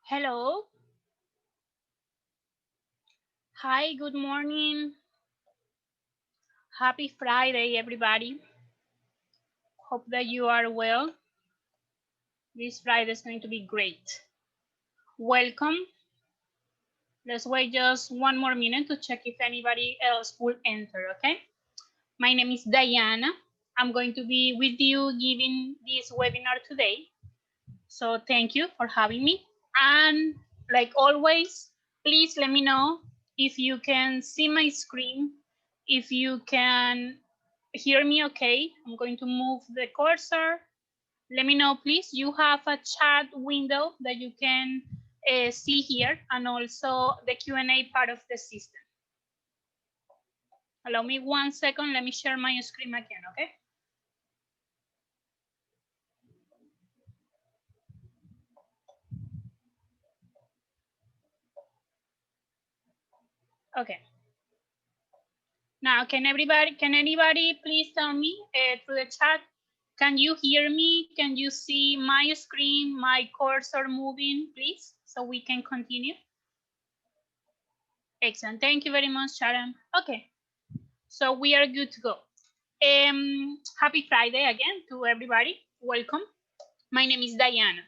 Hello. Hi, good morning. Happy Friday, everybody. Hope that you are well. This Friday is going to be great. Welcome. Let's wait just one more minute to check if anybody else will enter, okay? My name is Diana. I'm going to be with you giving this webinar today. So thank you for having me. And like always, please let me know if you can see my screen, if you can hear me okay. I'm going to move the cursor. Let me know, please. You have a chat window that you can see here, and also the Q&A part of the system. Allow me 1 second. Let me share my screen again, okay? Okay. Now, can anybody please tell me through the chat, can you hear me? Can you see my screen, my cursor moving, please, so we can continue? Excellent. Thank you very much, Sharon. Okay, so we are good to go. Happy Friday again to everybody. Welcome. My name is Diana.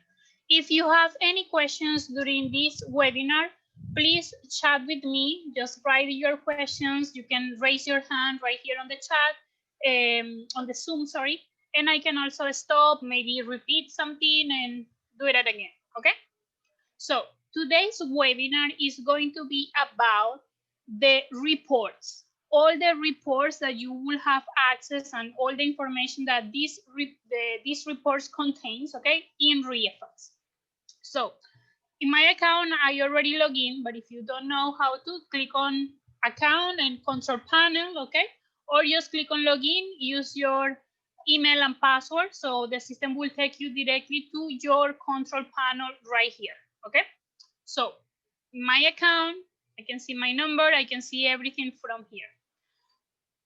If you have any questions during this webinar, please chat with me. Just write your questions. You can raise your hand right here on the chat, on the Zoom, sorry. And I can also stop, maybe repeat something and do it again, okay? So today's webinar is going to be about the reports, all the reports that you will have access and all the information that these reports contains, okay, in REFX. So in my account, I already log in, but if you don't know how to, click on account and control panel, okay? Or just click on login, use your email and password, so the system will take you directly to your control panel right here, okay? So my account, I can see my number, I can see everything from here.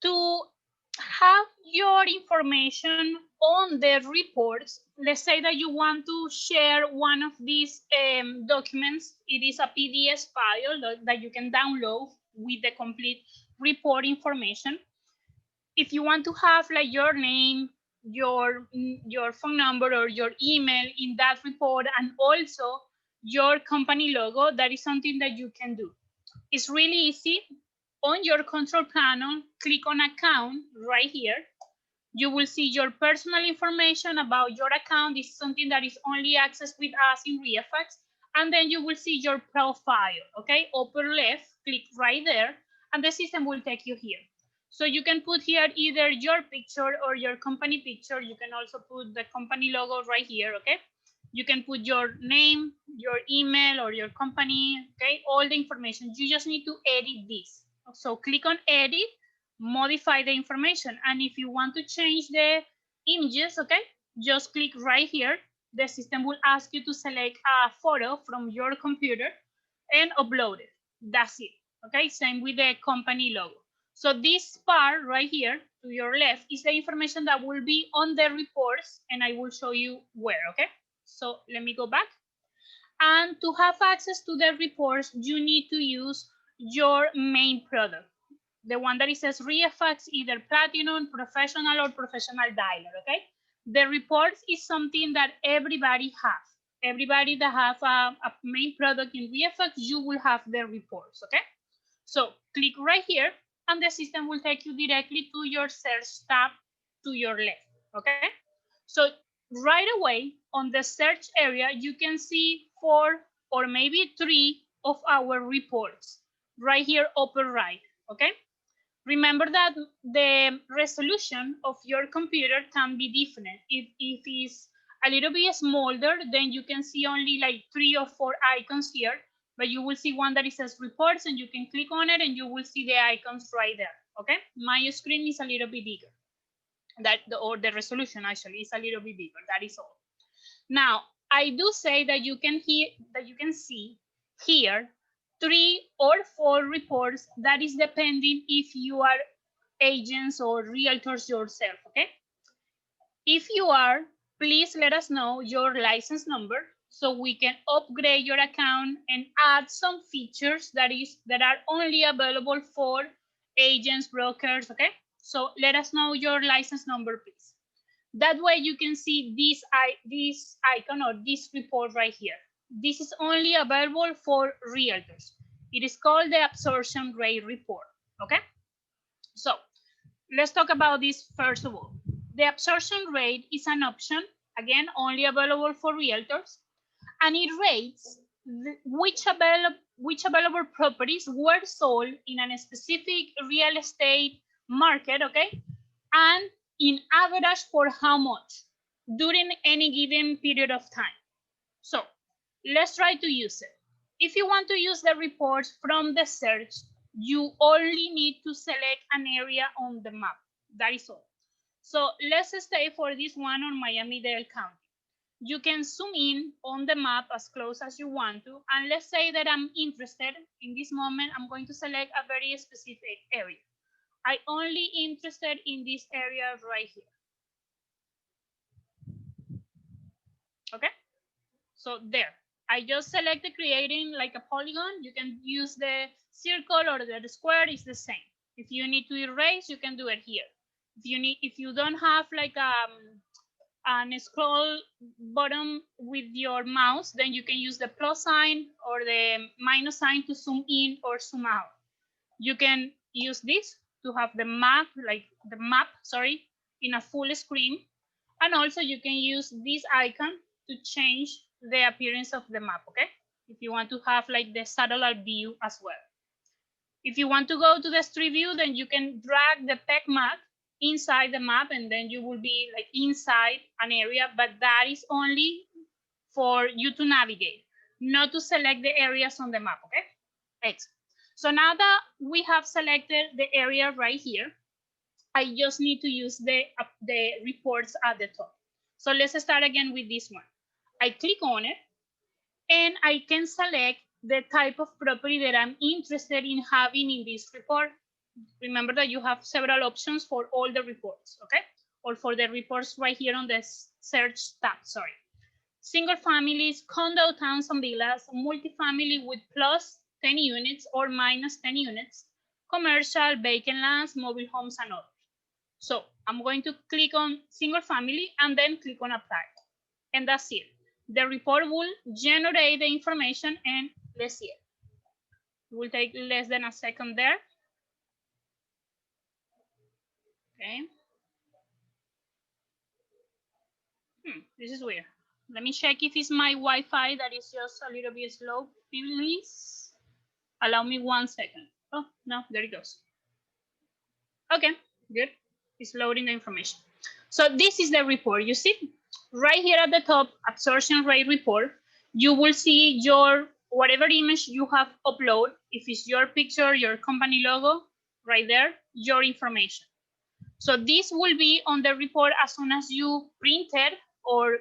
To have your information on the reports, let's say that you want to share one of these documents. It is a PDF file that you can download with the complete report information. If you want to have like your name, your phone number or your email in that report, and also your company logo, that is something that you can do. It's really easy. On your control panel, click on account right here. You will see your personal information about your account. This is something that is only accessed with us in REFX. And then you will see your profile, okay? Upper left, click right there, and the system will take you here. So you can put here either your picture or your company picture. You can also put the company logo right here, okay? You can put your name, your email, or your company, okay? All the information. You just need to edit this. So click on edit, modify the information. And if you want to change the images, okay, just click right here. The system will ask you to select a photo from your computer and upload it. That's it, okay? Same with the company logo. So this part right here to your left is the information that will be on the reports, and I will show you where, okay? So let me go back. And to have access to the reports, you need to use your main product, the one that it says REFX, either Platinum, Professional, or Professional Dialer, okay? The reports is something that everybody has. Everybody that have a main product in REFX, you will have the reports, okay? So click right here, and the system will take you directly to your search tab to your left, okay? So right away on the search area, you can see 4 or maybe 3 of our reports right here upper right, okay? Remember that the resolution of your computer can be different. If it's a little bit smaller, then you can see only like 3 or 4 icons here, but you will see one that it says reports, and you can click on it and you will see the icons right there, okay? My screen is a little bit bigger. Or the resolution actually is a little bit bigger, that is all. Now, I do say that you can see here 3 or 4 reports. That is depending if you are agents or realtors yourself, okay? If you are, please let us know your license number. so we can upgrade your account and add some features that are only available for agents, brokers, okay? So let us know your license number, please. That way you can see this icon or this report right here. This is only available for realtors. It is called the absorption rate report, okay? So let's talk about this first of all. The absorption rate is an option, again, only available for realtors, and it rates which available properties were sold in a specific real estate market, okay? And in average for how much during any given period of time. So let's try to use it. If you want to use the reports from the search, you only need to select an area on the map. That is all. So let's stay for this one on Miami-Dade County. You can zoom in on the map as close as you want to. And let's say that I'm interested in this moment, I'm going to select a very specific area. I only interested in this area right here. Okay, so there. I just selected creating like a polygon. You can use the circle or the square, it's the same. If you need to erase, you can do it here. If you don't have like an scroll button with your mouse, then you can use the plus sign or the minus sign to zoom in or zoom out. You can use this to have the map, in a full screen. And also you can use this icon to change the appearance of the map, okay? If you want to have like the satellite view as well. If you want to go to the street view, then you can drag the peg map inside the map and then you will be like inside an area, but that is only for you to navigate, not to select the areas on the map, okay? Excellent. So now that we have selected the area right here, I just need to use the reports at the top. So let's start again with this one. I click on it and I can select the type of property that I'm interested in having in this report. Remember that you have several options for all the reports, okay? Or for the reports right here on the search tab, sorry. Single families, condo, towns and villas, multifamily with plus 10 units or minus 10 units, commercial, vacant lands, mobile homes, and others. So I'm going to click on single family and then click on apply. And that's it. The report will generate the information and let's see it. It will take less than a second there. Okay. This is weird. Let me check if it's my Wi-Fi that is just a little bit slow. Please allow me 1 second. Oh, no, there it goes. Okay, good. It's loading the information. So this is the report. You see right here at the top, absorption rate report, you will see your whatever image you have uploaded. If it's your picture, your company logo, right there, your information. So this will be on the report as soon as you print it, or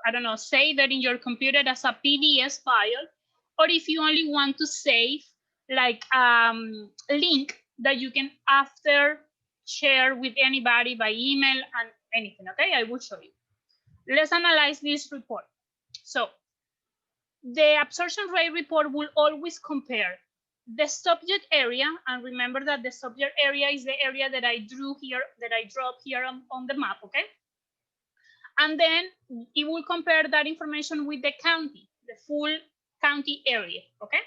I don't know, save that in your computer as a PDF file, or if you only want to save like a link that you can after share with anybody by email and anything, okay? I will show you. Let's analyze this report. So the absorption rate report will always compare the subject area, and remember that the subject area is the area that I drew here, that I dropped here on the map, okay? And then it will compare that information with the county, the full county area, okay?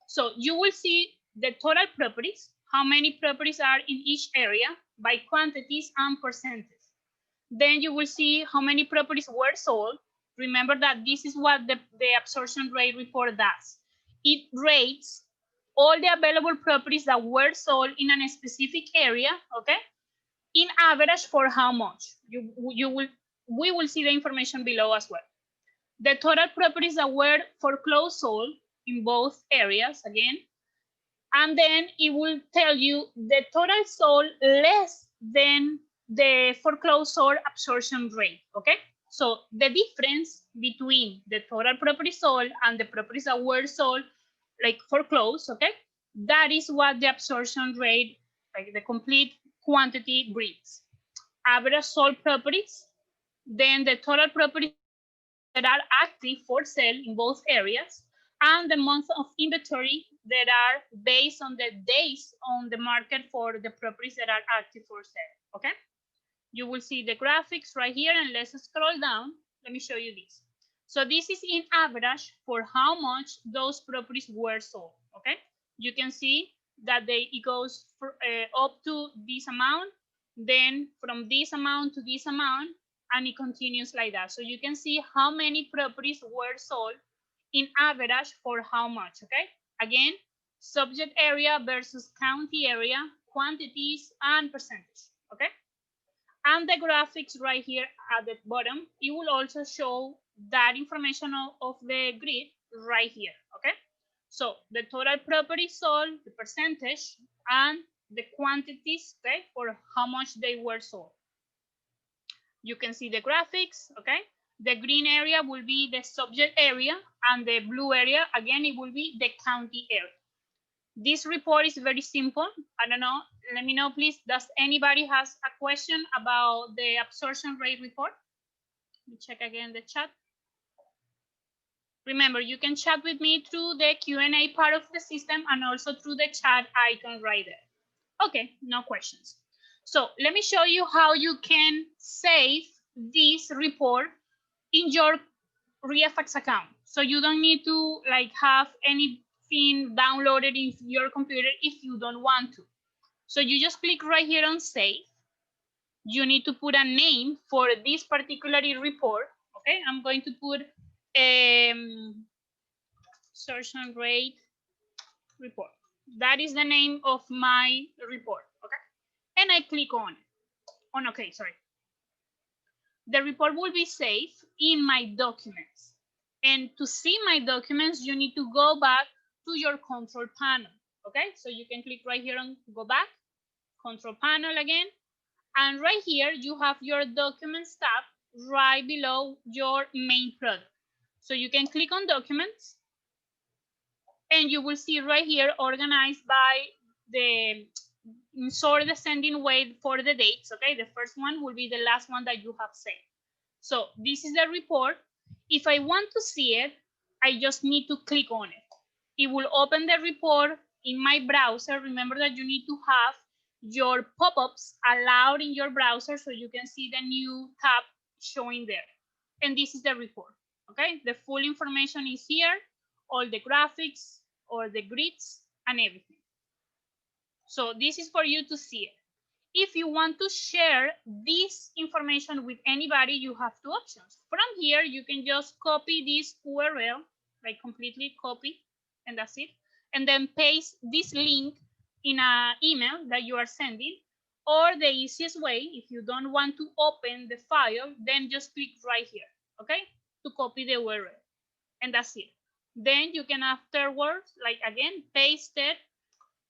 So you will see the total properties, how many properties are in each area by quantities and percentage. Then you will see how many properties were sold. Remember that this is what the absorption rate report does. It rates all the available properties that were sold in a specific area, okay? In average for how much? We will see the information below as well. The total properties that were foreclosed sold in both areas again, and then it will tell you the total sold less than the foreclosed sold absorption rate, okay? So the difference between the total properties sold and the properties that were sold, like foreclosed, okay? That is what the absorption rate, like the complete quantity, brings. Average sold properties, then the total properties that are active for sale in both areas, and the month of inventory that are based on the days on the market for the properties that are active for sale. Okay, you will see the graphics right here, and let's scroll down. Let me show you this. So this is in average for how much those properties were sold. Okay, you can see that it goes up to this amount, then from this amount to this amount, and it continues like that. So you can see how many properties were sold in average for how much. Okay, again, subject area versus county area, quantities and percentage. Okay, and the graphics right here at the bottom, it will also show that information of the grid right here. Okay, so the total property sold, the percentage, and the quantities, okay, for how much they were sold. You can see the graphics. Okay, the green area will be the subject area, and the blue area, again, it will be the county area. This report is very simple. I don't know, let me know please, does anybody has a question about the absorption rate report? Let me check again the chat. Remember, you can chat with me through the Q&A part of the system and also through the chat icon right there. Okay, no questions. So let me show you how you can save this report in your ReFX account. So you don't need to like have anything downloaded in your computer if you don't want to. So you just click right here on save. You need to put a name for this particular report. Okay, I'm going to put absorption rate report. That is the name of my report. Okay, and I click on it. Okay, sorry. The report will be saved in my documents. And to see my documents, you need to go back to your control panel. Okay, so you can click right here on go back, control panel again. And right here, you have your documents tab right below your main product. So you can click on documents, and you will see right here organized by the sort descending way for the dates. Okay, the first one will be the last one that you have saved. So this is the report. If I want to see it, I just need to click on it. It will open the report in my browser. Remember that you need to have your pop-ups allowed in your browser so you can see the new tab showing there. And this is the report. Okay, the full information is here, all the graphics, all the grids, and everything. So this is for you to see it. If you want to share this information with anybody, you have two options. From here, you can just copy this URL, like completely copy, and that's it. And then paste this link in an email that you are sending. Or the easiest way, if you don't want to open the file, then just click right here, okay, to copy the URL. And that's it. Then you can afterwards, like again, paste it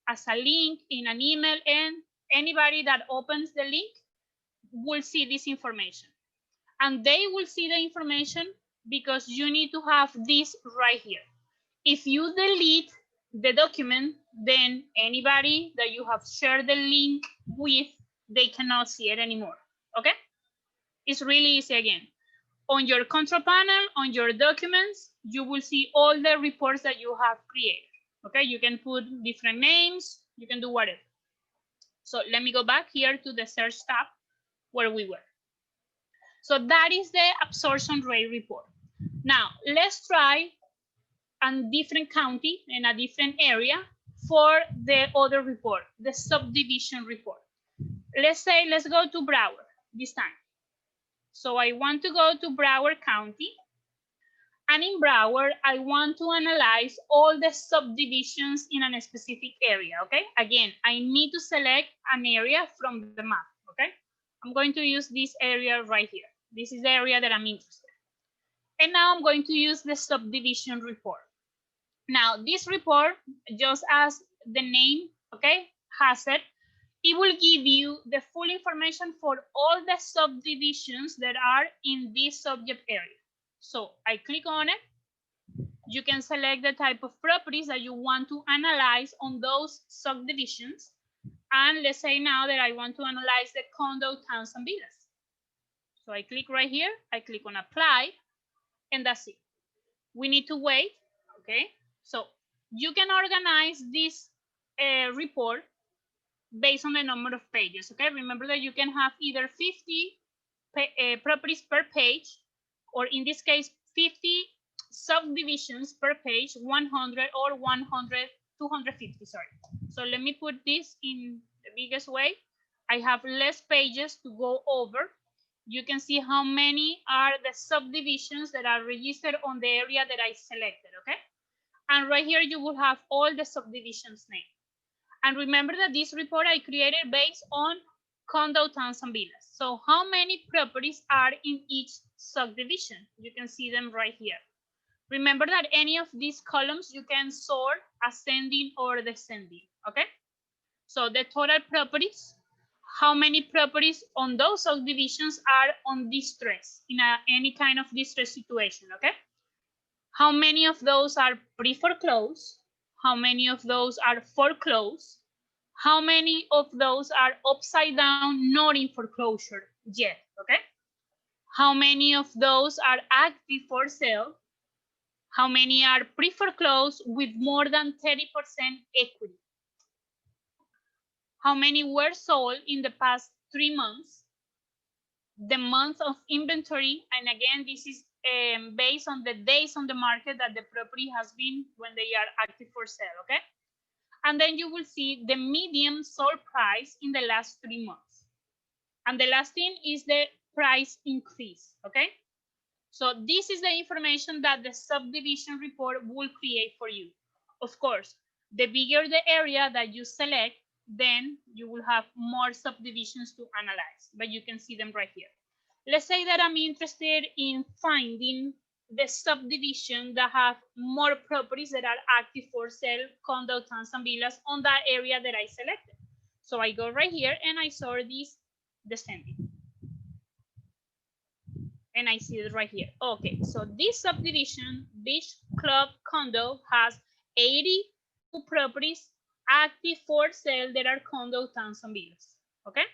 as a link in an email, and anybody that opens the link will see this information. And they will see the information because you need to have this right here. If you delete the document, then anybody that you have shared the link with, they cannot see it anymore. Okay? It's really easy again. On your control panel, on your documents, you will see all the reports that you have created. Okay? You can put different names, you can do whatever. So let me go back here to the search tab where we were. So that is the absorption rate report. Now let's try a different county in a different area for the other report, the subdivision report. Let's go to Broward this time. So I want to go to Broward County. And in Broward, I want to analyze all the subdivisions in a specific area, okay? Again, I need to select an area from the map, okay? I'm going to use this area right here. This is the area that I'm interested in. And now I'm going to use the subdivision report. Now, this report, just as the name, okay, has it, it will give you the full information for all the subdivisions that are in this subject area. So I click on it. You can select the type of properties that you want to analyze on those subdivisions. And let's say now that I want to analyze the condo towns and villas. So I click right here, I click on apply, and that's it. We need to wait, okay? So you can organize this report based on the number of pages, okay? Remember that you can have either 50 properties per page, or in this case, 50 subdivisions per page, 100 or 100, 250, sorry. So let me put this in the biggest way. I have less pages to go over. You can see how many are the subdivisions that are registered on the area that I selected, okay? And right here, you will have all the subdivisions named. And remember that this report I created based on condo towns and villas. So how many properties are in each subdivision? You can see them right here. Remember that any of these columns you can sort ascending or descending, okay? So the total properties, how many properties on those subdivisions are on distress, in any kind of distress situation, okay? How many of those are pre-foreclosed? How many of those are foreclosed? How many of those are upside down, not in foreclosure yet, okay? How many of those are active for sale? How many are pre-foreclosed with more than 30% equity? How many were sold in the past 3 months? The month of inventory, and again, this is based on the days on the market that the property has been when they are active for sale, okay? And then you will see the median sold price in the last 3 months. And the last thing is the price increase, okay? So this is the information that the subdivision report will create for you. Of course, the bigger the area that you select, then you will have more subdivisions to analyze, but you can see them right here. Let's say that I'm interested in finding the subdivision that have more properties that are active for sale, condo, towns, and villas on that area that I selected. So I go right here and I sort this descending. And I see it right here. Okay, so this subdivision, Beach Club Condo, has 82 properties active for sale that are condo, towns, and villas. Okay,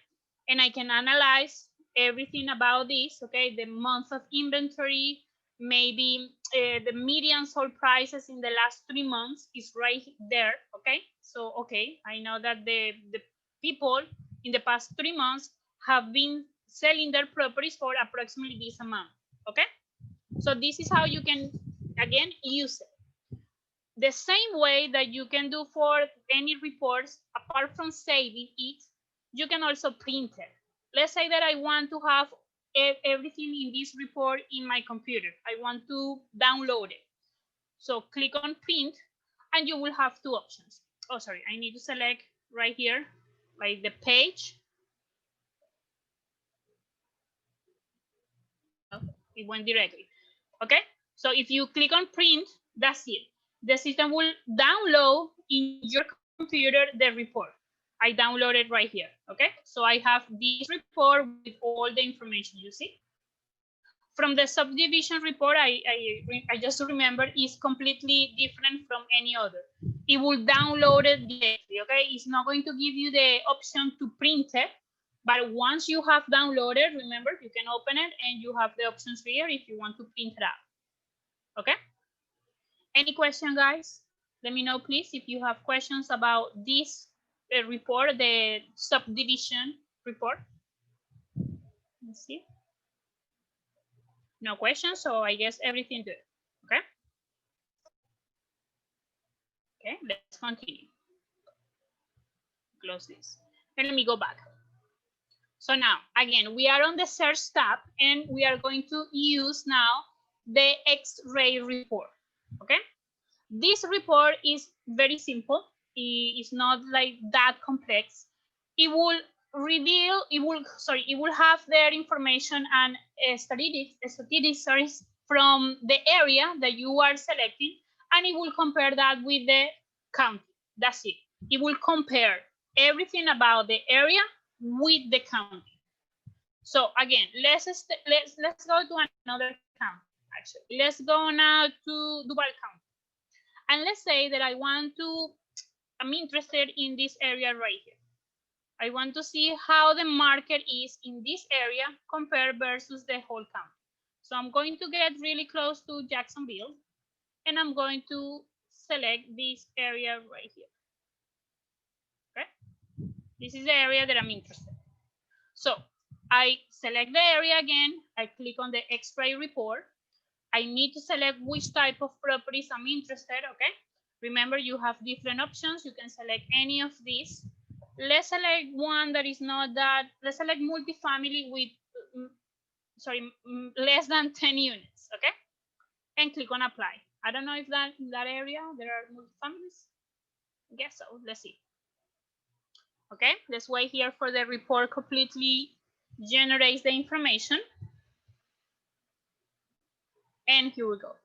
and I can analyze everything about this. Okay, the month of inventory, maybe the median sold prices in the last 3 months is right there. Okay, so okay, I know that the people in the past 3 months have been selling their properties for approximately this amount, okay? So this is how you can, again, use it. The same way that you can do for any reports, apart from saving it, you can also print it. Let's say that I want to have everything in this report in my computer. I want to download it. So click on print, and you will have 2 options. Oh, sorry, I need to select right here, like the page. It went directly. Okay, so if you click on print, that's it. The system will download in your computer the report. I downloaded right here. Okay, so I have this report with all the information you see. From the subdivision report, I just remember is completely different from any other. It will download it directly. Okay, it's not going to give you the option to print it. But once you have downloaded, remember, you can open it and you have the options here if you want to print it out. Okay? Any question, guys? Let me know, please, if you have questions about this report, the subdivision report. Let's see. No questions, so I guess everything good. Okay? Okay, let's continue. Close this. And let me go back. So now, again, we are on the search tab, and we are going to use now the X-ray report, okay? This report is very simple. It's not like that complex. It will reveal, it will have their information and statistics from the area that you are selecting, and it will compare that with the county. That's it. It will compare everything about the area with the county. So again, let's go to another county. Actually, let's go now to Duval County, and let's say that I'm interested in this area right here. I want to see how the market is in this area compared versus the whole county. So I'm going to get really close to Jacksonville, and I'm going to select this area right here. Okay, this is the area that I'm interested in. So I select the area again. I click on the X-ray report. I need to select which type of properties I'm interested. Okay, remember you have different options. You can select any of these. Let's select one that is not that. Let's select multifamily with less than 10 units. Okay, and click on apply. I don't know if that in that area there are multifamilies. I guess so. Let's see. Okay, let's wait here for the report completely generates the information. And here we go.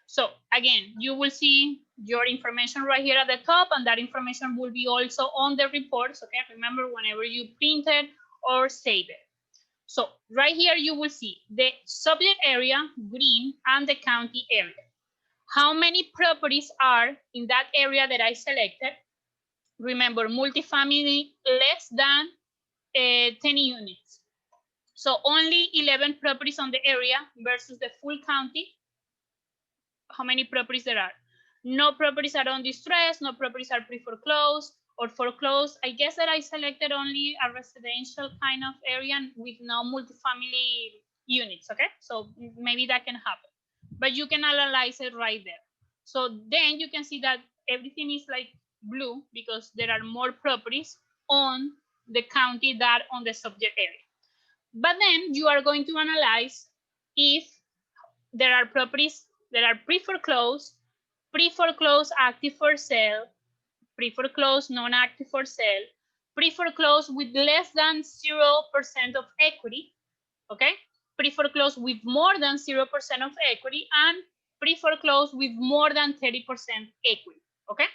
So again, you will see your information right here at the top, and that information will be also on the reports. Okay, remember whenever you print it or save it. So right here you will see the subject area, green, and the county area. How many properties are in that area that I selected? Remember, multifamily less than 10 units. So only 11 properties on the area versus the full county. How many properties there are? No properties are on distress, no properties are pre-foreclosed or foreclosed. I guess that I selected only a residential kind of area with no multifamily units, okay? So maybe that can happen, but you can analyze it right there. So then you can see that everything is like blue because there are more properties on the county than on the subject area. But then you are going to analyze if there are properties that are pre-foreclosed, pre-foreclosed active for sale, pre-foreclosed non-active for sale, pre-foreclosed with less than 0% of equity, okay? Pre-foreclosed with more than 0% of equity, and pre-foreclosed with more than 30% equity, okay?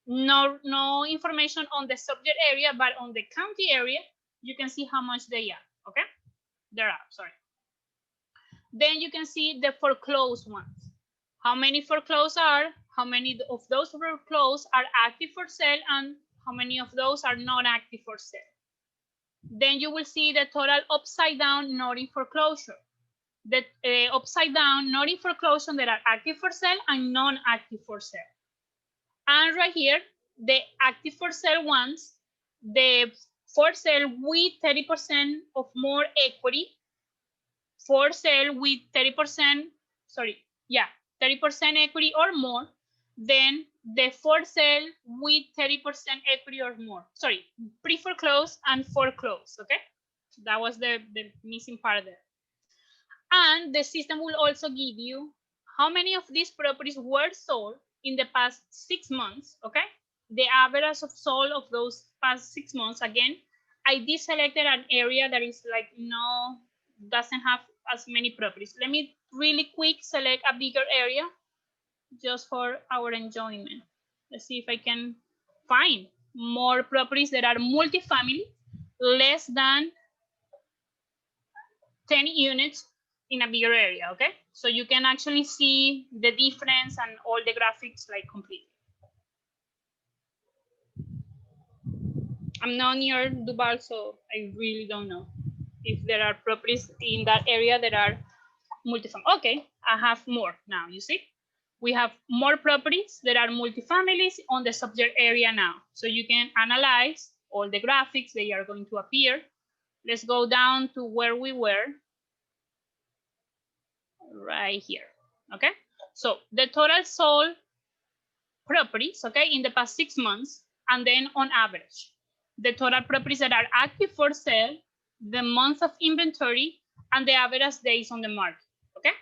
No information on the subject area, but on the county area, you can see how much they are, okay? There are, sorry. Then you can see the foreclosed ones. How many foreclosed are, how many of those foreclosed are active for sale, and how many of those are not active for sale. Then you will see the total upside down not in foreclosure. The upside down not in foreclosure that are active for sale and non-active for sale. And right here, the active for sale ones, the for sale with 30% of more equity, for sale with 30%, 30% equity or more, then the for sale with 30% equity or more. Sorry, pre-foreclosed and foreclosed, okay? That was the missing part there. And the system will also give you how many of these properties were sold in the past 6 months, okay? The average of sold of those past 6 months. Again, I deselected an area that is like doesn't have as many properties. Let me really quick select a bigger area just for our enjoyment. Let's see if I can find more properties that are multifamily, less than 10 units in a bigger area, okay? So you can actually see the difference and all the graphics like completely. I'm not near Duval, so I really don't know if there are properties in that area that are multifamily. Okay, I have more now, you see? We have more properties that are multifamilies on the subject area now. So you can analyze all the graphics, they are going to appear. Let's go down to where we were. Right here, okay? So the total sold properties, okay, in the past 6 months, and then on average, the total properties that are active for sale, the month of inventory, and the average days on the market, okay?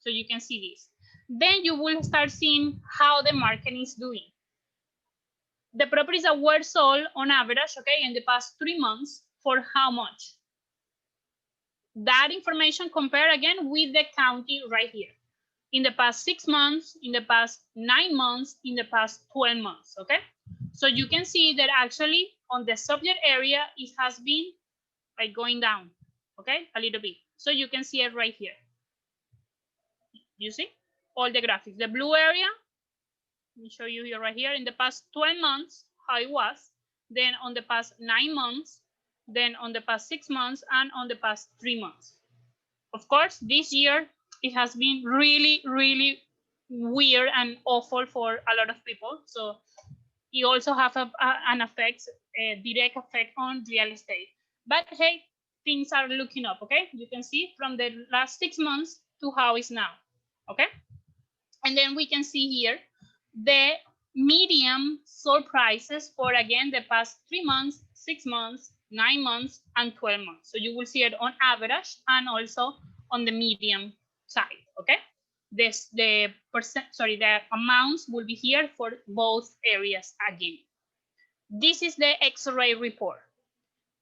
So you can see this. Then you will start seeing how the market is doing. The properties that were sold on average, okay, in the past 3 months, for how much? That information compared again with the county right here. In the past 6 months, in the past 9 months, in the past 12 months, okay? So you can see that actually on the subject area, it has been like going down, okay? A little bit. So you can see it right here. You see all the graphics. The blue area, let me show you here right here, in the past 12 months, how it was, then on the past 9 months, then on the past 6 months, and on the past 3 months. Of course, this year it has been really, really weird and awful for a lot of people. So it also have an effect, a direct effect on real estate. But hey, things are looking up, okay? You can see from the last 6 months to how it's now, okay? And then we can see here the medium sold prices for, again, the past 3 months, 6 months, 9 months, and 12 months. So you will see it on average and also on the medium side, okay? The amounts will be here for both areas again. This is the X-ray report.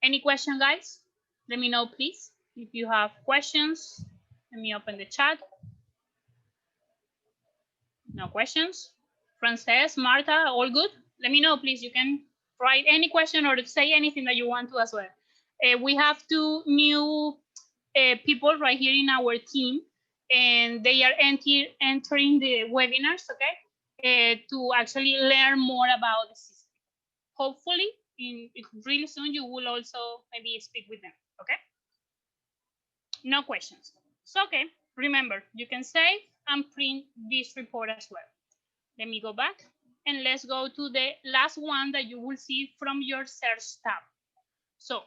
Any question, guys? Let me know, please. If you have questions, let me open the chat. No questions? Frances, Marta, all good? Let me know, please. You can write any question or say anything that you want to as well. We have 2 new people right here in our team, and they are entering the webinars, okay, to actually learn more about the system. Hopefully, really soon, you will also maybe speak with them, okay? No questions. So, okay, remember, you can save and print this report as well. Let me go back and let's go to the last one that you will see from your search tab. So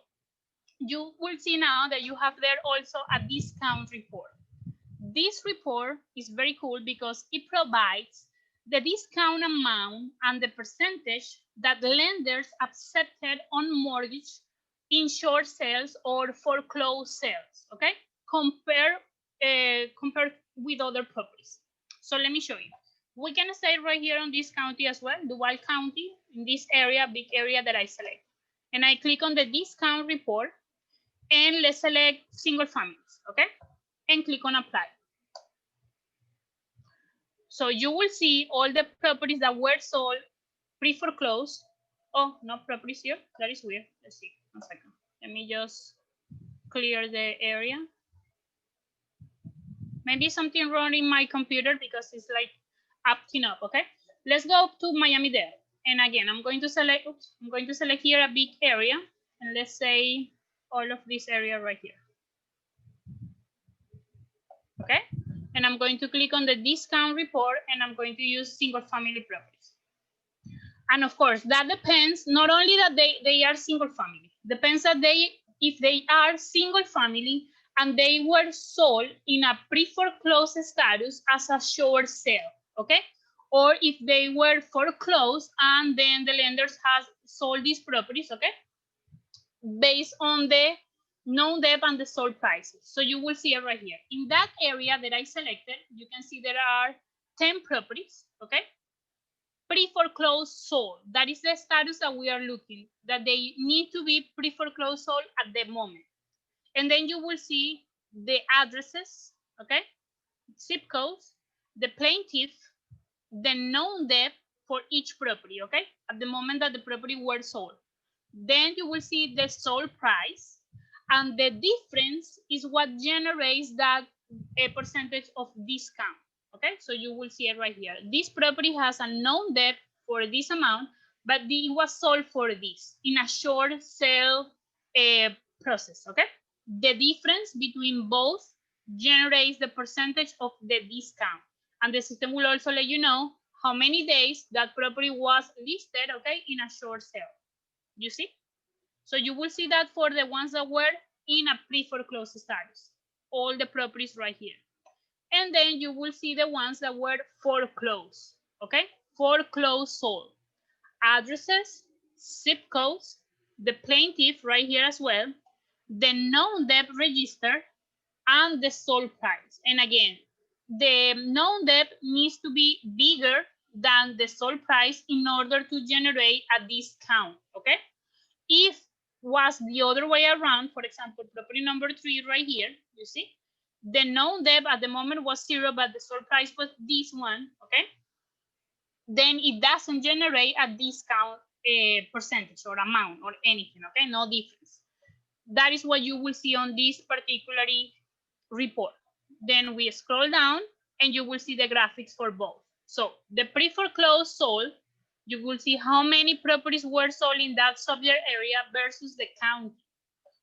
you will see now that you have there also a discount report. This report is very cool because it provides the discount amount and the percentage that lenders accepted on mortgage in short sales or foreclosed sales, okay? Compared with other properties. So let me show you. We can stay right here on this county as well, Duval County, in this area, big area that I select. And I click on the discount report and let's select single families, okay? And click on apply. So you will see all the properties that were sold pre-foreclosed. Oh, no properties here. That is weird. Let's see. 1 second. Let me just clear the area. Maybe something wrong in my computer because it's like acting up, okay? Let's go to Miami-Dade. And again, I'm going to select here a big area. And let's say all of this area right here. Okay? And I'm going to click on the discount report and I'm going to use single family properties. And of course, that depends not only that they are single family, depends that if they are single family and they were sold in a pre-foreclosed status as a short sale, okay? Or if they were foreclosed and then the lenders has sold these properties, okay? Based on the known debt and the sold prices. So you will see it right here. In that area that I selected, you can see there are 10 properties, okay? Pre-foreclosed sold. That is the status that we are looking, that they need to be pre-foreclosed sold at the moment. And then you will see the addresses, okay? Zip codes, the plaintiff, the known debt for each property, okay? At the moment that the property were sold. Then you will see the sold price, and the difference is what generates that a percentage of discount. Okay, so you will see it right here. This property has a known debt for this amount, but it was sold for this in a short sale process. Okay, the difference between both generates the percentage of the discount, and the system will also let you know how many days that property was listed, okay, in a short sale. You see? So you will see that for the ones that were in a pre-foreclosed status, all the properties right here. And then you will see the ones that were foreclosed, okay? Foreclosed sold. Addresses, zip codes, the plaintiff right here as well, the known debt register, and the sold price. And again, the known debt needs to be bigger than the sold price in order to generate a discount, okay? If was the other way around, for example, property number 3 right here, you see, the known debt at the moment was 0, but the sold price was this one, okay? Then it doesn't generate a discount percentage or amount or anything, okay? No difference. That is what you will see on this particular report. Then we scroll down and you will see the graphics for both. So the pre-foreclosed sold, you will see how many properties were sold in that subject area versus the county.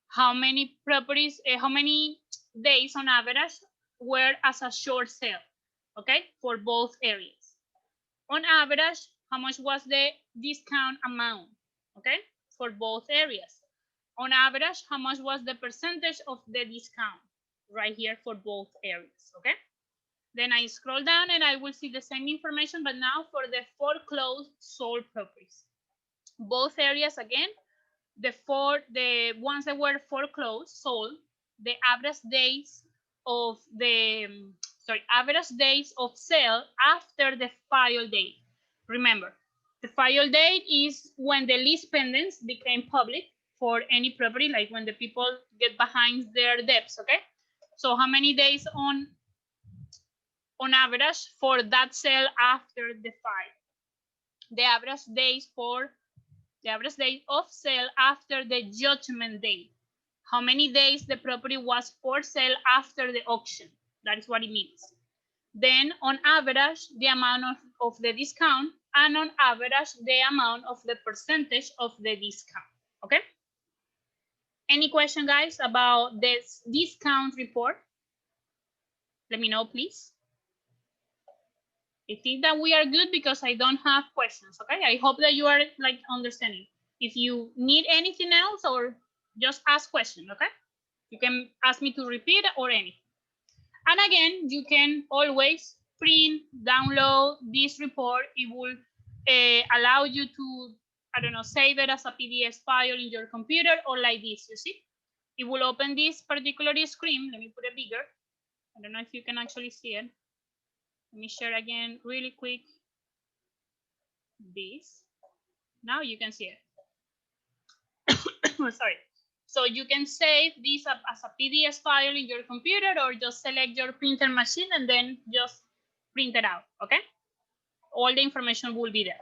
How many properties, how many days on average were as a short sale, okay, for both areas. On average, how much was the discount amount, okay, for both areas? On average, how much was the percentage of the discount right here for both areas, okay? Then I scroll down and I will see the same information, but now for the foreclosed sold properties. Both areas again, the ones that were foreclosed sold, the average days of average days of sale after the file date. Remember, the file date is when the lease pendants became public for any property, like when the people get behind their debts, okay? So how many days on average for that sale after the file? The average days of sale after the judgment date. How many days the property was for sale after the auction? That is what it means. Then on average, the amount of the discount, and on average, the amount of the percentage of the discount, okay? Any question, guys, about this discount report? Let me know, please. I think that we are good because I don't have questions, okay? I hope that you are like understanding. If you need anything else, or just ask questions, okay? You can ask me to repeat or anything. And again, you can always print, download this report. It will allow you to, I don't know, save it as a PDF file in your computer, or like this, you see? It will open this particular screen. Let me put it bigger. I don't know if you can actually see it. Let me share again really quick this. Now you can see it. Sorry. So you can save this as a PDF file in your computer, or just select your printer machine and then just print it out, okay? All the information will be there.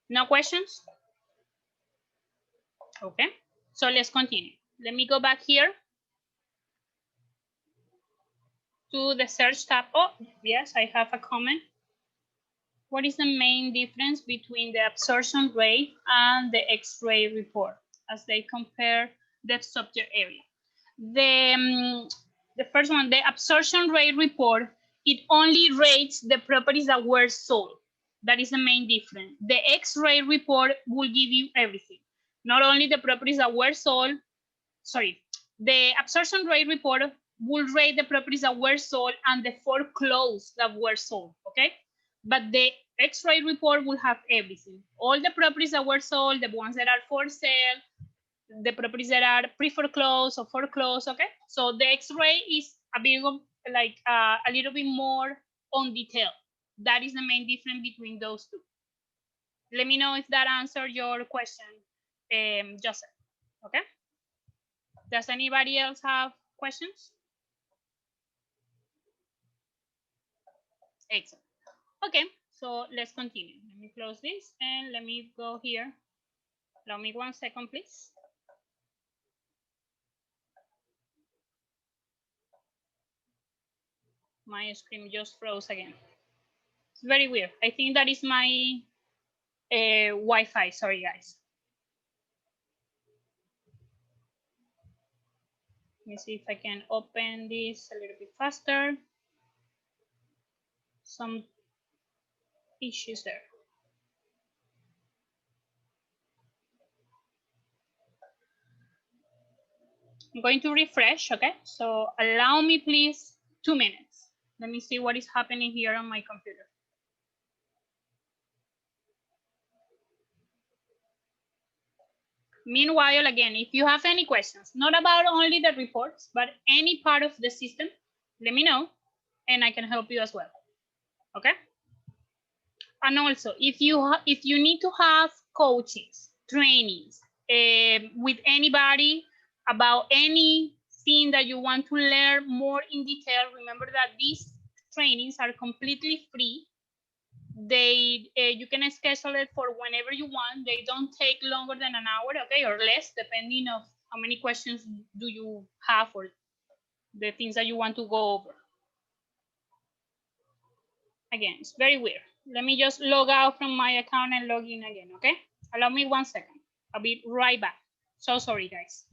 No questions? Okay, so let's continue. Let me go back here to the search tab. Oh, yes, I have a comment. What is the main difference between the absorption rate and the X-ray report as they compare the subject area? The first one, the absorption rate report, it only rates the properties that were sold. That is the main difference. The X-ray report will give you everything. Not only the properties that were sold, the absorption rate report will rate the properties that were sold and the foreclosed that were sold, okay? But the X-ray report will have everything. All the properties that were sold, the ones that are for sale, the properties that are pre-foreclosed or foreclosed, okay? So the X-ray is a bit like a little bit more on detail. That is the main difference between those two. Let me know if that answered your question, Joseph, okay? Does anybody else have questions? Excellent. Okay, so let's continue. Let me close this and let me go here. Allow me 1 second, please. My screen just froze again. It's very weird. I think that is my Wi-Fi. Sorry, guys. Let me see if I can open this a little bit faster. Some issues there. I'm going to refresh, okay? So allow me, please, 2 minutes. Let me see what is happening here on my computer. Meanwhile, again, if you have any questions, not about only the reports, but any part of the system, let me know and I can help you as well, okay? And also, if you need to have coachings, trainings with anybody about anything that you want to learn more in detail, remember that these trainings are completely free. You can schedule it for whenever you want. They don't take longer than an hour, okay, or less, depending on how many questions do you have or the things that you want to go over. Again, it's very weird. Let me just log out from my account and log in again, okay? Allow me 1 second. I'll be right back. So sorry, guys.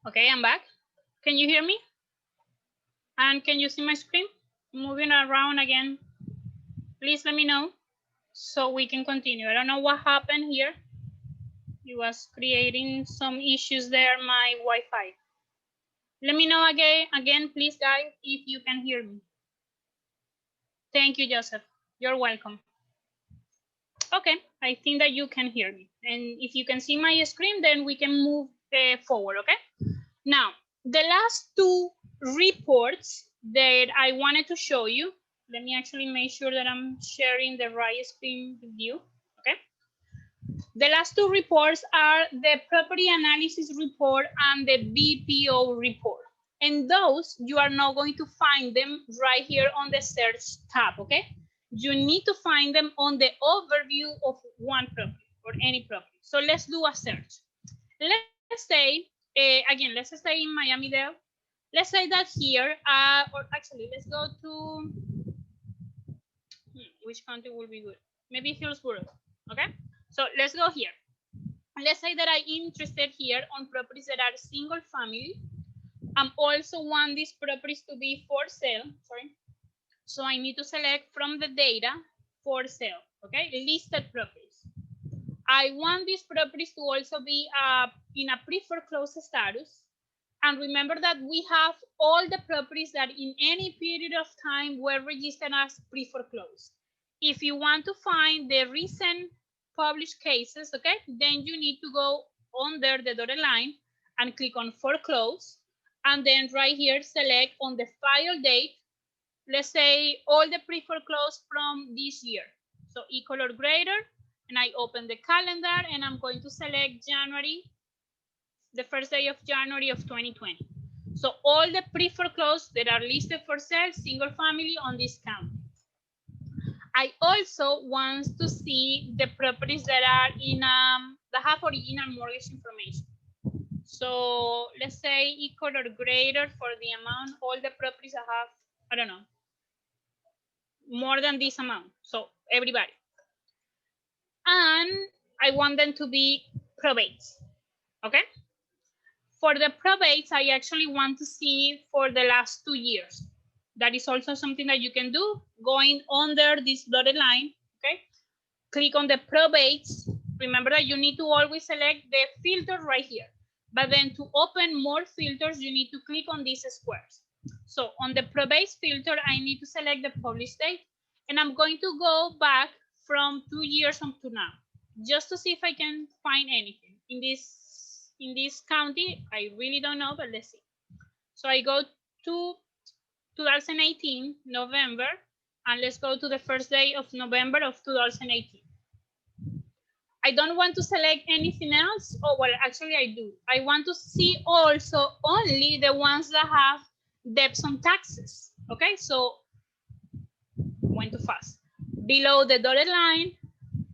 Okay, I'm back. Can you hear me? And can you see my screen? Moving around again. Please let me know so we can continue. I don't know what happened here. It was creating some issues there, my Wi-Fi. Let me know again, please, guys, if you can hear me. Thank you, Joseph. You're welcome. Okay, I think that you can hear me. And if you can see my screen, then we can move forward, okay? Now, the last two reports that I wanted to show you, let me actually make sure that I'm sharing the right screen with you, okay? The last two reports are the property analysis report and the BPO report. And those, you are not going to find them right here on the search tab, okay? You need to find them on the overview of one property or any property. So let's do a search. Let's say, again, let's stay in Miami-Dade. Let's say that here, or actually, let's go to, which country will be good? Maybe Hillsborough, okay? So let's go here. Let's say that I'm interested here on properties that are single family. I also want these properties to be for sale, sorry. So I need to select from the data for sale, okay? Listed properties. I want these properties to also be in a pre-foreclosure status. And remember that we have all the properties that in any period of time were registered as pre-foreclosed. If you want to find the recent published cases, okay, then you need to go under the dotted line and click on foreclose. And then right here, select on the file date, let's say all the pre-foreclosed from this year. So e-color grader, and I open the calendar and I'm going to select January, the first day of January of 2020. So all the pre-foreclosed that are listed for sale, single family on this county. I also want to see the properties that are in that have original mortgage information. So let's say e-color grader for the amount, all the properties I have, I don't know, more than this amount. So everybody. And I want them to be probates, okay? For the probates, I actually want to see for the last 2 years. That is also something that you can do, going under this dotted line, okay? Click on the probates. Remember that you need to always select the filter right here. But then to open more filters, you need to click on these squares. So on the probates filter, I need to select the published date. And I'm going to go back from 2 years up to now, just to see if I can find anything. In this county, I really don't know, but let's see. So I go to 2018, November, and let's go to the first day of November of 2018. I don't want to select anything else. Oh, well, actually I do. I want to see also only the ones that have debts on taxes. Okay, so went too fast. Below the dotted line,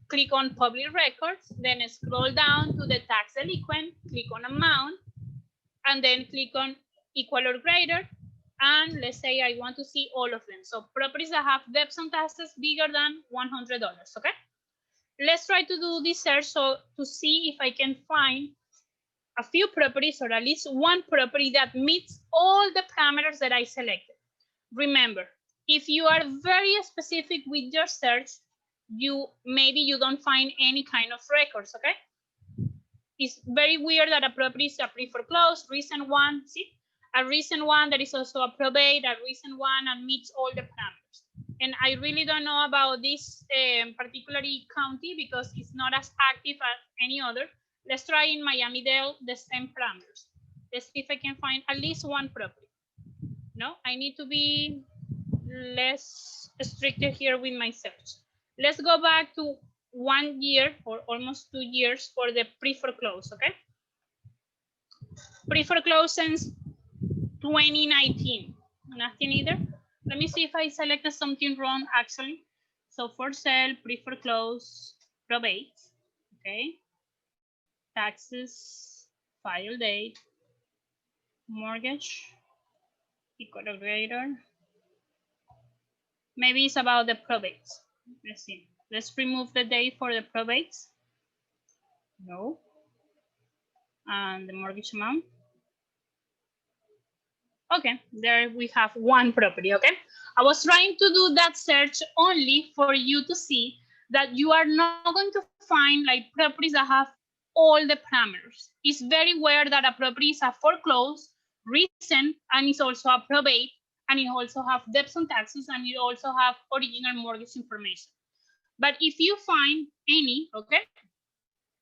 click on public records, then scroll down to the tax delinquent, click on amount, and then click on equal or greater. And let's say I want to see all of them. So properties that have debts on taxes bigger than $100, okay? Let's try to do this search so to see if I can find a few properties or at least one property that meets all the parameters that I selected. Remember, if you are very specific with your search, maybe you don't find any kind of records, okay? It's very weird that a property is a pre-foreclosed, recent one, see? A recent one that is also a probate, a recent one and meets all the parameters. And I really don't know about this particular county because it's not as active as any other. Let's try in Miami-Dade the same parameters. Let's see if I can find at least one property. No, I need to be less stricter here with my search. Let's go back to 1 year or almost 2 years for the pre-foreclosed, okay? Pre-foreclosed since 2019. Nothing either. Let me see if I selected something wrong actually. So for sale, pre-foreclosed, probate, okay? Taxes, file date, mortgage, equal or greater. Maybe it's about the probates. Let's see. Let's remove the date for the probates. No. And the mortgage amount. Okay, there we have one property, okay? I was trying to do that search only for you to see that you are not going to find like properties that have all the parameters. It's very rare that a property is a foreclosed, recent, and it's also a probate, and it also have debts and taxes, and it also have original mortgage information. But if you find any, okay,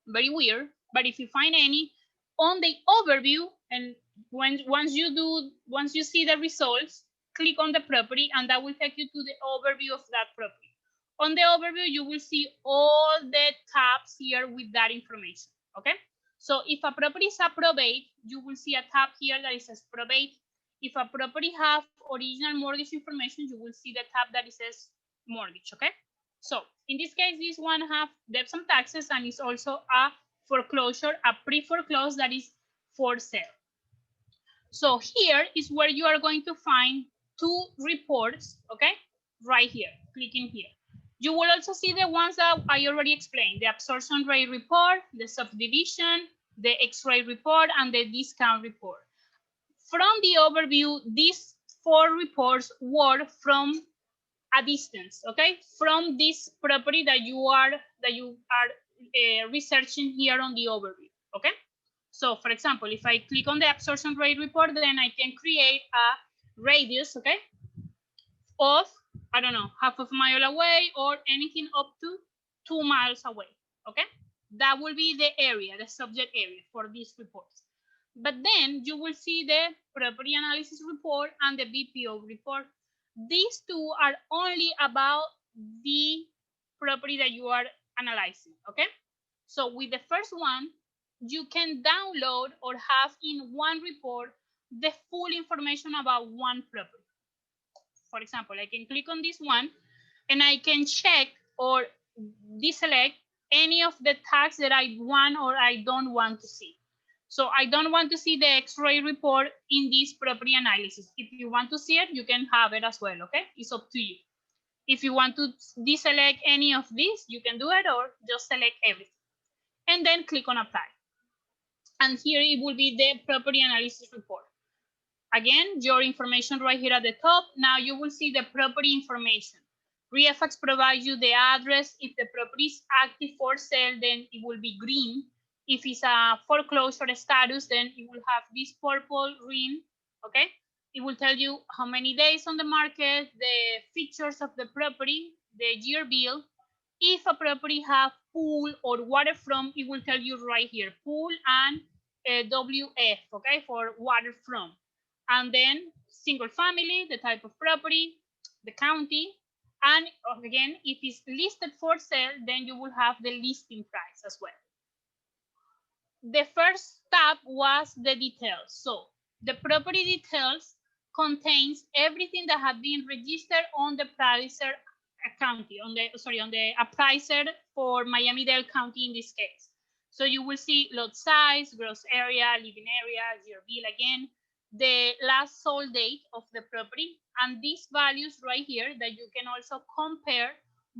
very weird, but if you find any on the overview, and once you see the results, click on the property and that will take you to the overview of that property. On the overview, you will see all the tabs here with that information, okay? So if a property is a probate, you will see a tab here that says probate. If a property have original mortgage information, you will see the tab that says mortgage, okay? So in this case, this one have debts and taxes, and it's also a foreclosure, a pre-foreclosed that is for sale. So here is where you are going to find two reports, okay? Right here, clicking here. You will also see the ones that I already explained, the absorption rate report, the subdivision, the X-ray report, and the discount report. From the overview, these four reports were from a distance, okay, from this property that you are researching here on the overview, okay? So for example, if I click on the absorption rate report, then I can create a radius, okay, of, I don't know, half of a mile away or anything up to 2 miles away, okay? That will be the area, the subject area for these reports. But then you will see the property analysis report and the BPO report. These two are only about the property that you are analyzing, okay? So with the first one, you can download or have in one report the full information about one property. For example, I can click on this one and I can check or deselect any of the tags that I want or I don't want to see. So I don't want to see the X-ray report in this property analysis. If you want to see it, you can have it as well, okay? It's up to you. If you want to deselect any of these, you can do it or just select everything. And then click on apply. And here it will be the property analysis report. Again, your information right here at the top. Now you will see the property information. REFX provides you the address. If the property is active for sale, then it will be green. If it's a foreclosure status, then it will have this purple ring, okay? It will tell you how many days on the market, the features of the property, the year bill. If a property have pool or waterfront, it will tell you right here, pool and WF, okay, for waterfront. And then single family, the type of property, the county, and again, if it's listed for sale, then you will have the listing price as well. The first tab was the details. So the property details contains everything that had been registered on the appraiser county, on the appraiser for Miami-Dade County in this case. So you will see lot size, gross area, living area, year bill again, the last sold date of the property, and these values right here that you can also compare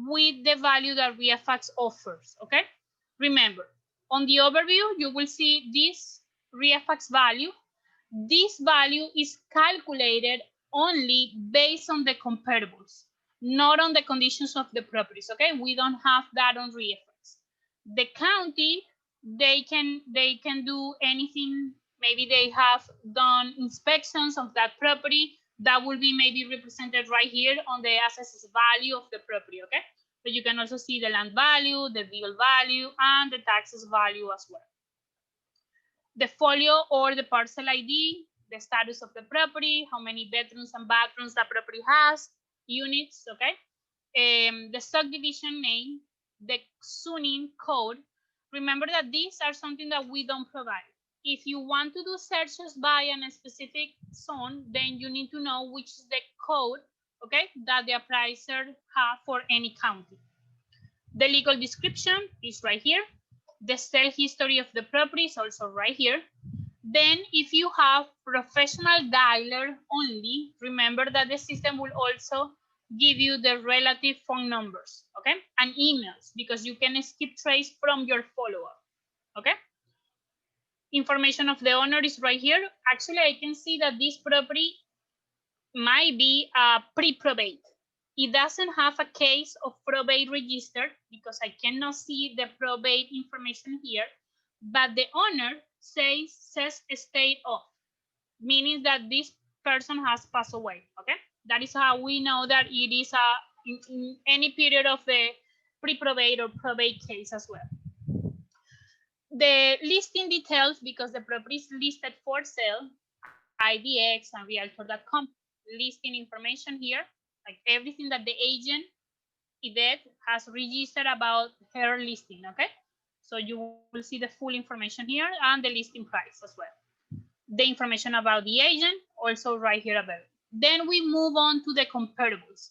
with the value that REFX offers, okay? Remember, on the overview, you will see this REFX value. This value is calculated only based on the comparables, not on the conditions of the properties, okay? We don't have that on REFX. The county, they can do anything. Maybe they have done inspections of that property that will be maybe represented right here on the assessed value of the property, okay? But you can also see the land value, the bill value, and the taxes value as well. The folio or the parcel ID, the status of the property, how many bedrooms and bathrooms that property has, units, okay? The subdivision name, the zoning code. Remember that these are something that we don't provide. If you want to do searches by a specific zone, then you need to know which is the code, okay, that the appraiser have for any county. The legal description is right here. The sale history of the property is also right here. Then if you have professional dialer only, remember that the system will also give you the relative phone numbers, okay, and emails, because you can skip trace from your follow-up, okay? Information of the owner is right here. Actually, I can see that this property might be a pre-probate. It doesn't have a case of probate registered because I cannot see the probate information here, but the owner says estate of, meaning that this person has passed away. Okay, that is how we know that it is in any period of the pre-probate or probate case as well. The listing details, because the property is listed for sale, IDX and Realtor.com. Listing information here, like everything that the agent Yvette has registered about her listing. Okay, so you will see the full information here and the listing price as well. The information about the agent also right here available. Then we move on to the comparables.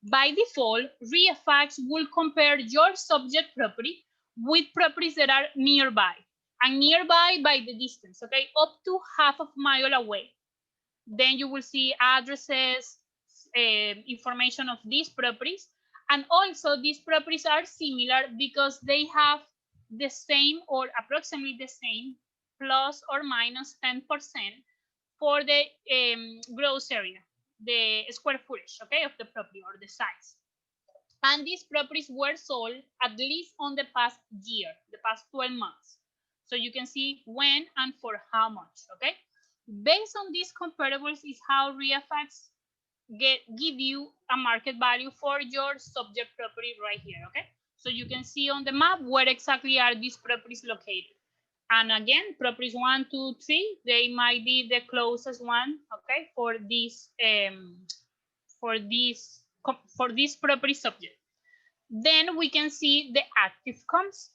By default, REFAX will compare your subject property with properties that are nearby, and nearby by the distance, okay, up to half of a mile away. Then you will see addresses, information of these properties, and also these properties are similar because they have the same or approximately the same plus or minus 10% for the gross area, the square footage, okay, of the property or the size. And these properties were sold at least on the past year, the past 12 months. So you can see when and for how much, okay? Based on these comparables is how REFAX give you a market value for your subject property right here, okay? So you can see on the map where exactly are these properties located. And again, properties 1, 2, 3, they might be the closest one, okay, for this property subject. Then we can see the active comps.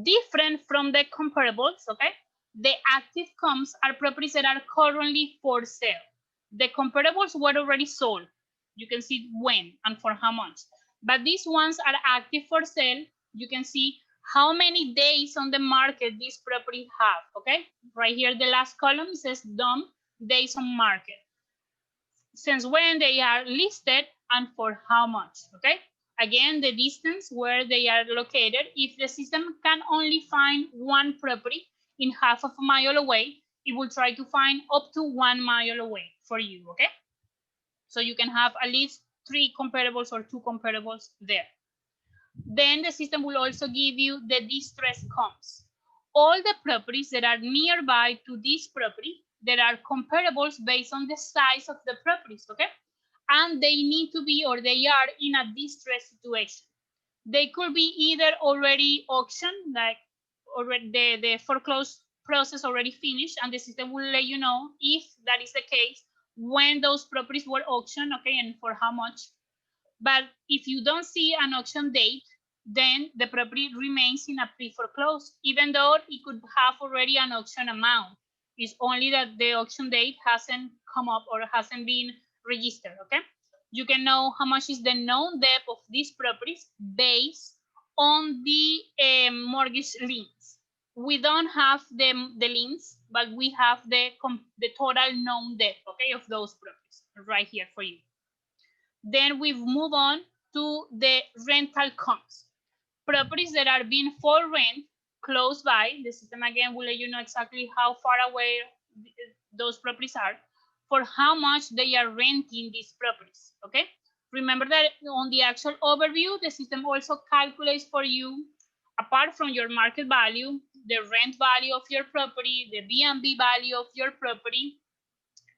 Different from the comparables, okay? The active comps are properties that are currently for sale. The comparables were already sold. You can see when and for how much. But these ones are active for sale. You can see how many days on the market this property have, okay? Right here, the last column says DOM, days on market. Since when they are listed and for how much, okay? Again, the distance where they are located. If the system can only find one property in half of a mile away, it will try to find up to 1 mile away for you, okay? So you can have at least 3 comparables or 2 comparables there. Then the system will also give you the distress comps. All the properties that are nearby to this property, there are comparables based on the size of the properties, okay? And they need to be, or they are in a distress situation. They could be either already auctioned, like already the foreclosure process already finished, and the system will let you know if that is the case, when those properties were auctioned, okay, and for how much. But if you don't see an auction date, then the property remains in a pre-foreclosure, even though it could have already an auction amount. It's only that the auction date hasn't come up or hasn't been registered, okay? You can know how much is the known debt of these properties based on the mortgage liens. We don't have the liens, but we have the total known debt, okay, of those properties right here for you. Then we move on to the rental comps. Properties that are being for rent close by. The system again will let you know exactly how far away those properties are, for how much they are renting these properties, okay? Remember that on the actual overview, the system also calculates for you, apart from your market value, the rent value of your property, the B&B value of your property,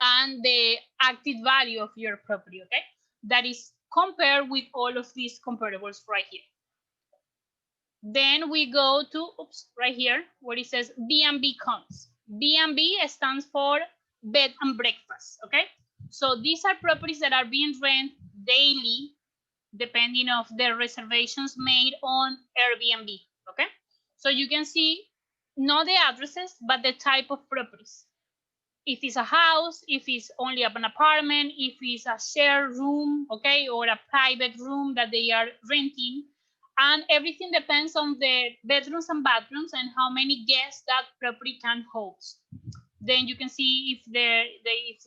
and the active value of your property, okay? That is compared with all of these comparables right here. Then we go to, right here, where it says B&B comps. B&B stands for bed and breakfast, okay? So these are properties that are being rented daily, depending of the reservations made on Airbnb, okay? So you can see not the addresses, but the type of properties. If it's a house, if it's only an apartment, if it's a shared room, okay, or a private room that they are renting. And everything depends on the bedrooms and bathrooms and how many guests that property can host. Then you can see if there is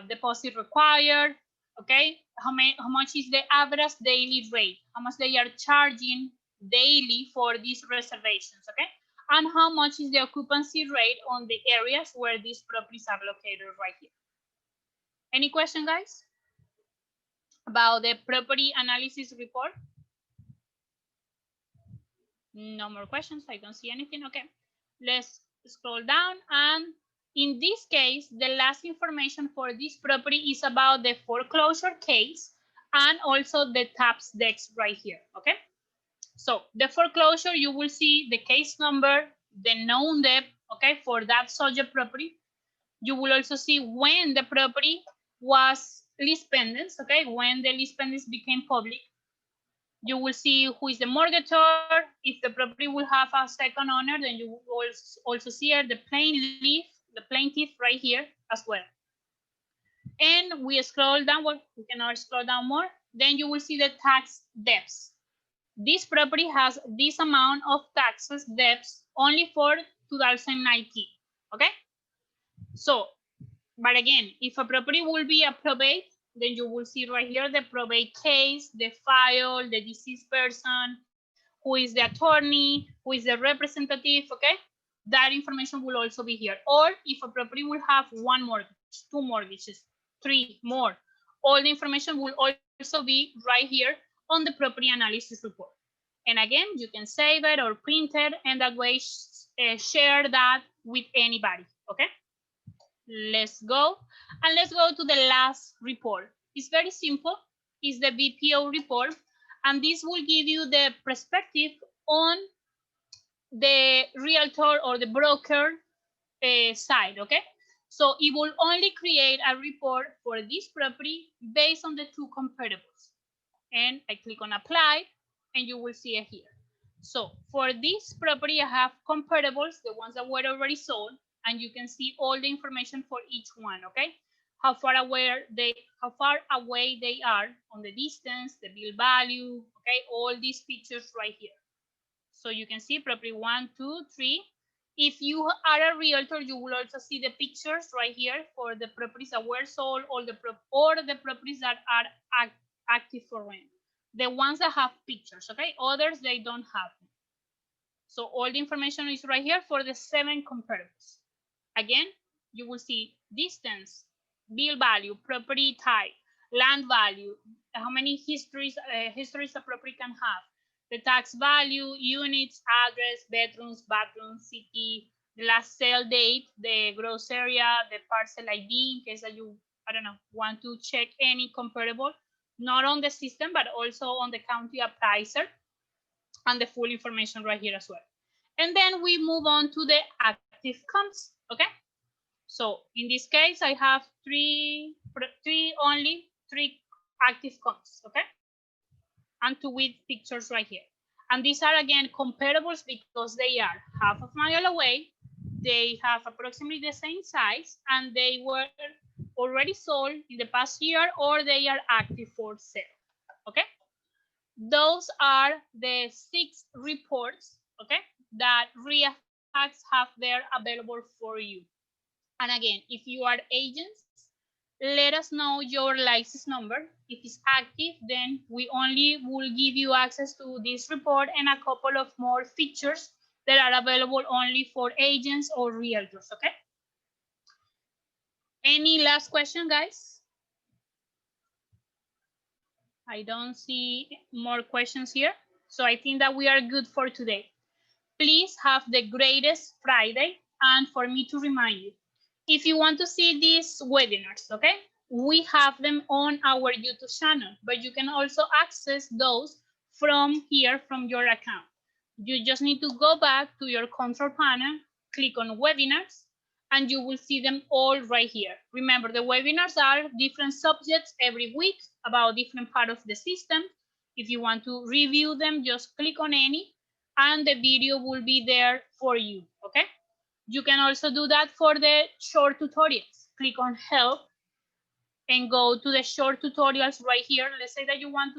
deposit required, okay, how much is the average daily rate, how much they are charging daily for these reservations, okay, and how much is the occupancy rate on the areas where these properties are located right here. Any question, guys, about the property analysis report? No more questions. I don't see anything. Okay, let's scroll down. And in this case, the last information for this property is about the foreclosure case and also the tax debts right here. Okay, so the foreclosure, you will see the case number, the known debt, okay, for that subject property. You will also see when the property was lease pending, okay, when the lease pending became public. You will see who is the mortgagor. If the property will have a second owner, then you will also see here the plaintiff right here as well. And we scroll downward, we cannot scroll down more. Then you will see the tax debts. This property has this amount of taxes debts only for 2019, okay? So, but again, if a property will be a probate, then you will see right here the probate case, the file, the deceased person, who is the attorney, who is the representative, okay? That information will also be here. Or if a property will have one mortgage, two mortgages, three more, all the information will also be right here on the property analysis report. And again, you can save it or print it, and that way share that with anybody, okay? Let's go. And let's go to the last report. It's very simple. It's the BPO report. And this will give you the perspective on the realtor or the broker side, okay? So it will only create a report for this property based on the two comparables. And I click on apply, and you will see it here. So for this property, I have comparables, the ones that were already sold, and you can see all the information for each one, okay? How far away they are on the distance, the bill value, okay? All these features right here. So you can see property 1, 2, 3. If you are a realtor, you will also see the pictures right here for the properties that were sold or the properties that are active for rent. The ones that have pictures, okay? Others, they don't have them. So all the information is right here for the 7 comparables. Again, you will see distance, bill value, property type, land value, how many histories a property can have, the tax value, units, address, bedrooms, bathrooms, city, the last sale date, the gross area, the parcel ID, in case that you, I don't know, want to check any comparable, not on the system, but also on the county appraiser, and the full information right here as well. And then we move on to the active comps, okay? So in this case, I have only three active comps, okay? And 2 with pictures right here. And these are, again, comparables because they are half a mile away, they have approximately the same size, and they were already sold in the past year, or they are active for sale, okay? Those are the 6 reports, okay, that REAFACS have there available for you. And again, if you are agents, let us know your license number. If it's active, then we only will give you access to this report and a couple of more features that are available only for agents or realtors, okay? Any last question, guys? I don't see more questions here. So I think that we are good for today. Please have the greatest Friday. And for me to remind you, if you want to see these webinars, okay, we have them on our YouTube channel, but you can also access those from here, from your account. You just need to go back to your control panel, click on webinars, and you will see them all right here. Remember, the webinars are different subjects every week about different part of the system. If you want to review them, just click on any, and the video will be there for you, okay? You can also do that for the short tutorials. Click on help and go to the short tutorials right here. Let's say that you want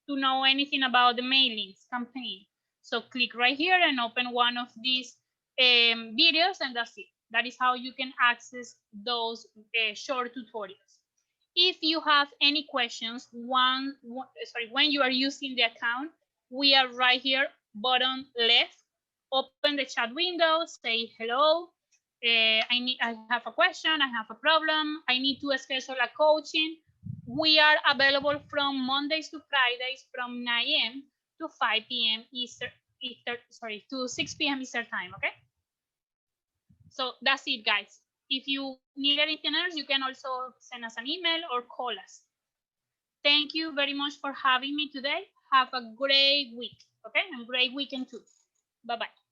to know anything about the mailings campaign. So click right here and open one of these videos, and that's it. That is how you can access those short tutorials. If you have any questions, when you are using the account, we are right here, bottom left, open open the chat window, say hello. I have a question, I have a problem, I need to schedule a coaching. We are available from Mondays to Fridays from 9 a.m. to 5 p.m. to 6 p.m. Eastern time, okay? So that's it, guys. If you need anything else, you can also send us an email or call us. Thank you very much for having me today. Have a great week, okay? And great weekend too. Bye-bye.